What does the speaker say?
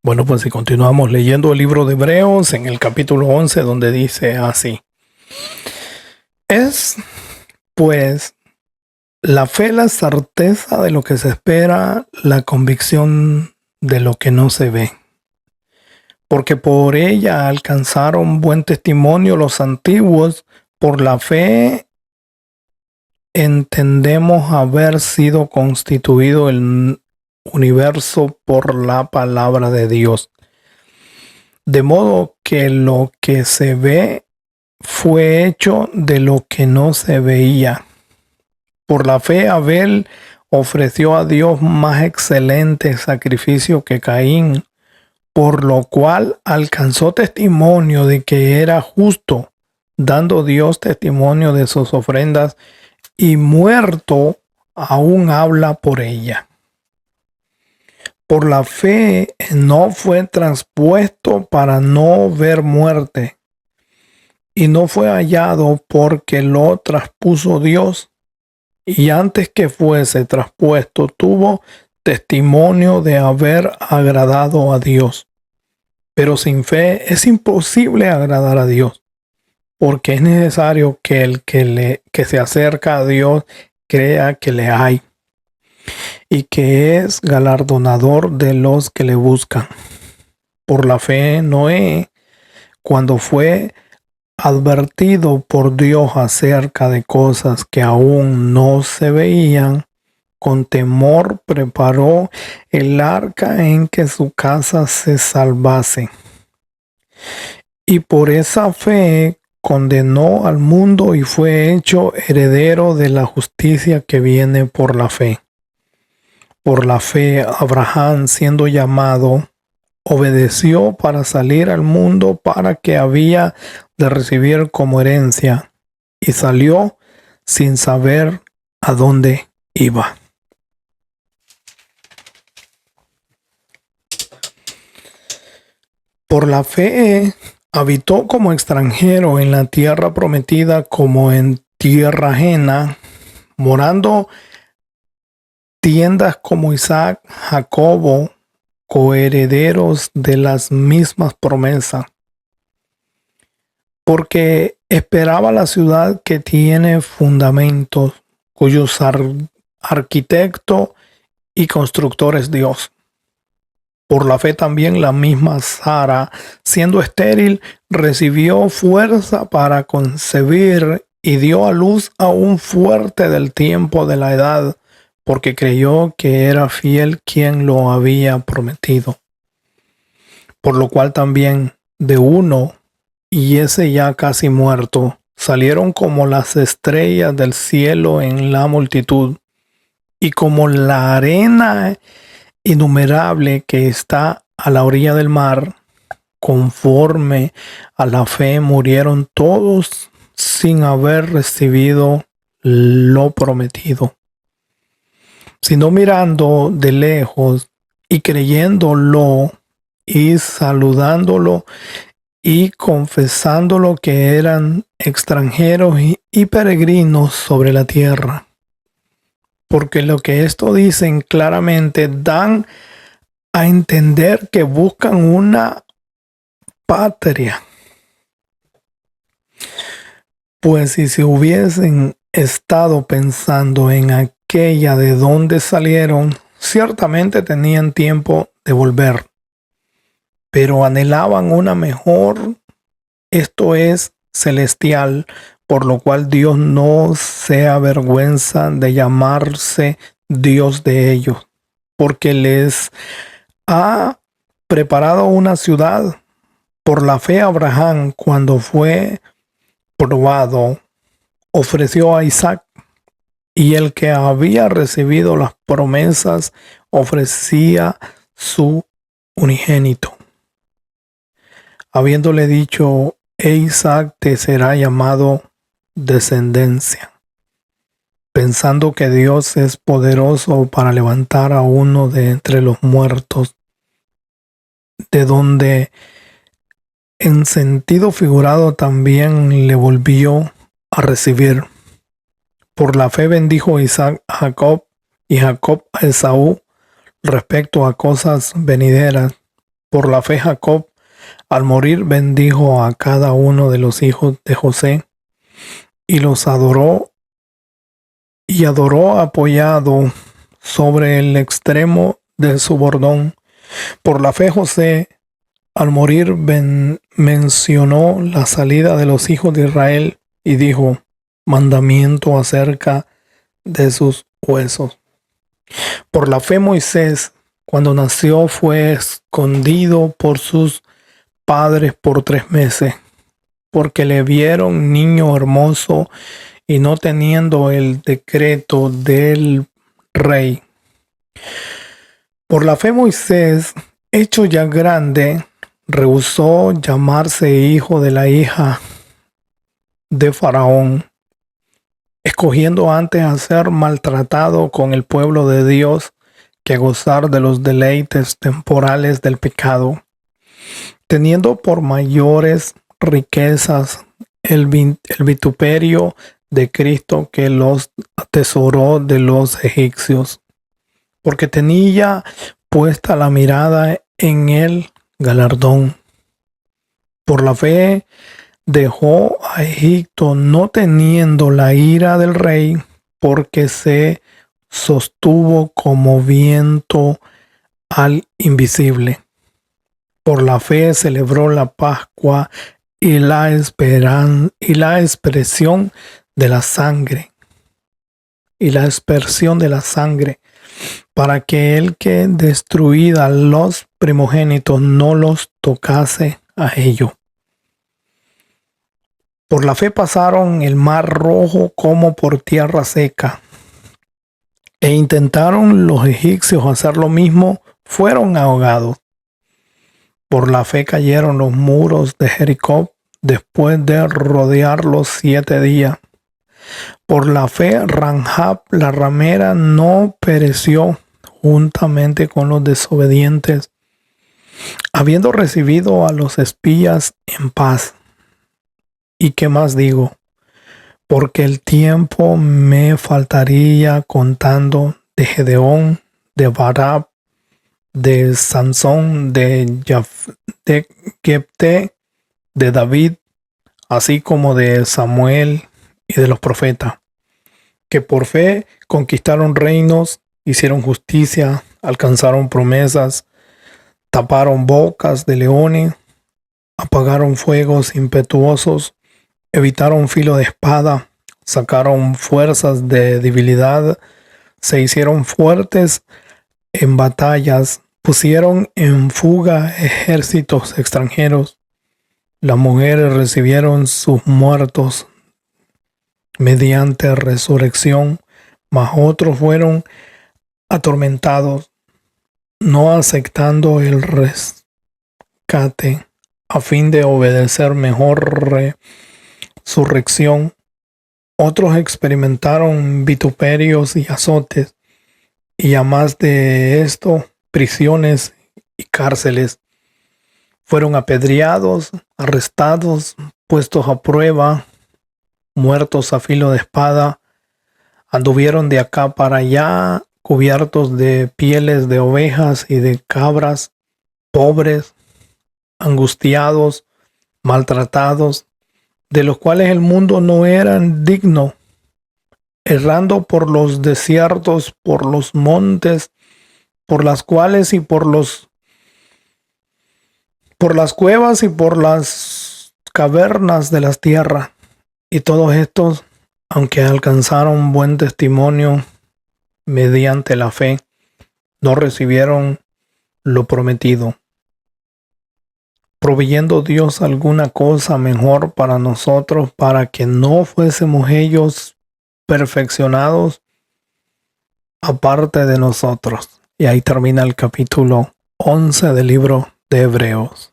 Bueno, pues si continuamos leyendo el libro de Hebreos en el capítulo 11, donde dice así: es pues la fe, la certeza de lo que se espera, la convicción de lo que no se ve. Porque por ella alcanzaron buen testimonio los antiguos. Por la fe entendemos haber sido constituido el universo por la palabra de Dios. De modo que lo que se ve fue hecho de lo que no se veía. Por la fe Abel ofreció a Dios más excelente sacrificio que Caín, por lo cual alcanzó testimonio de que era justo, dando Dios testimonio de sus ofrendas, y muerto aún habla por ella. Por la fe no fue traspuesto para no ver muerte, y no fue hallado porque lo traspuso Dios, y antes que fuese traspuesto tuvo testimonio de haber agradado a Dios. Pero sin fe es imposible agradar a Dios, porque es necesario que el que se acerca a Dios crea que le hay, y que es galardonador de los que le buscan. Por la fe Noé, cuando fue advertido por Dios acerca de cosas que aún no se veían, con temor preparó el arca en que su casa se salvase. Y por esa fe condenó al mundo y fue hecho heredero de la justicia que viene por la fe. Por la fe Abraham, siendo llamado, obedeció para salir al mundo para que había de recibir como herencia, y salió sin saber a dónde iba. Por la fe habitó como extranjero en la tierra prometida, como en tierra ajena, morando tiendas como Isaac, Jacobo, coherederos de las mismas promesas, porque esperaba la ciudad que tiene fundamentos, cuyos arquitecto y constructor es Dios. Por la fe también la misma Sara, siendo estéril, recibió fuerza para concebir y dio a luz aún fuerte del tiempo de la edad, porque creyó que era fiel quien lo había prometido. Por lo cual también de uno, y ese ya casi muerto, salieron como las estrellas del cielo en la multitud, y como la arena innumerable que está a la orilla del mar. Conforme a la fe murieron todos sin haber recibido lo prometido, sino mirando de lejos y creyéndolo y saludándolo y confesándolo que eran extranjeros y peregrinos sobre la tierra. Porque lo que esto dicen claramente dan a entender que buscan una patria. Pues si se hubiesen estado pensando en aquella de donde salieron, ciertamente tenían tiempo de volver, pero anhelaban una mejor, esto es, celestial, por lo cual Dios no se avergüenza de llamarse Dios de ellos, porque les ha preparado una ciudad. Por la fe Abraham, cuando fue probado, ofreció a Isaac, y el que había recibido las promesas ofrecía su unigénito, habiéndole dicho: Isaac te será llamado descendencia, pensando que Dios es poderoso para levantar a uno de entre los muertos, de donde en sentido figurado también le volvió a recibir. Por la fe bendijo Isaac a Jacob y Jacob a Esaú respecto a cosas venideras, Por la fe Jacob, al morir, bendijo a cada uno de los hijos de José y los adoró apoyado sobre el extremo de su bordón. Por la fe José, al morir, mencionó la salida de los hijos de Israel y dijo: mandamiento acerca de sus huesos. Por la fe Moisés, cuando nació, fue escondido por sus padres por 3 meses, porque le vieron niño hermoso y no teniendo el decreto del rey. Por la fe Moisés, hecho ya grande, rehusó llamarse hijo de la hija de Faraón, escogiendo antes a ser maltratado con el pueblo de Dios que gozar de los deleites temporales del pecado, teniendo por mayores riquezas el vituperio de Cristo que los atesoró de los egipcios, porque tenía puesta la mirada en el galardón. Por la fe dejó a Egipto no teniendo la ira del rey, porque se sostuvo como viento al invisible. Por la fe celebró la Pascua y la expresión de la sangre, para que el que destruida los primogénitos no los tocase a ellos. Por la fe pasaron el mar rojo como por tierra seca, e intentaron los egipcios hacer lo mismo, fueron ahogados. Por la fe cayeron los muros de Jericó después de rodearlos 7 días. Por la fe Rahab la ramera no pereció juntamente con los desobedientes, habiendo recibido a los espías en paz. ¿Y qué más digo? Porque el tiempo me faltaría contando de Gedeón, de Barak, de Sansón, de Jefté, de David, así como de Samuel y de los profetas, que por fe conquistaron reinos, hicieron justicia, alcanzaron promesas, taparon bocas de leones, apagaron fuegos impetuosos, evitaron filo de espada, sacaron fuerzas de debilidad, se hicieron fuertes en batallas, pusieron en fuga ejércitos extranjeros. Las mujeres recibieron sus muertos mediante resurrección, mas otros fueron atormentados, no aceptando el rescate, a fin de obedecer mejor resurrección. Otros experimentaron vituperios y azotes, y a más de esto, prisiones y cárceles. Fueron apedreados, arrestados, puestos a prueba, muertos a filo de espada, anduvieron de acá para allá, cubiertos de pieles de ovejas y de cabras, pobres, angustiados, maltratados, de los cuales el mundo no era digno, errando por los desiertos, por los montes, por las cuales y por las cuevas y por las cavernas de las tierras. Y todos estos, aunque alcanzaron buen testimonio mediante la fe, no recibieron lo prometido, proveyendo Dios alguna cosa mejor para nosotros, para que no fuésemos ellos perfeccionados aparte de nosotros. Y ahí termina el capítulo 11 del libro de Hebreos.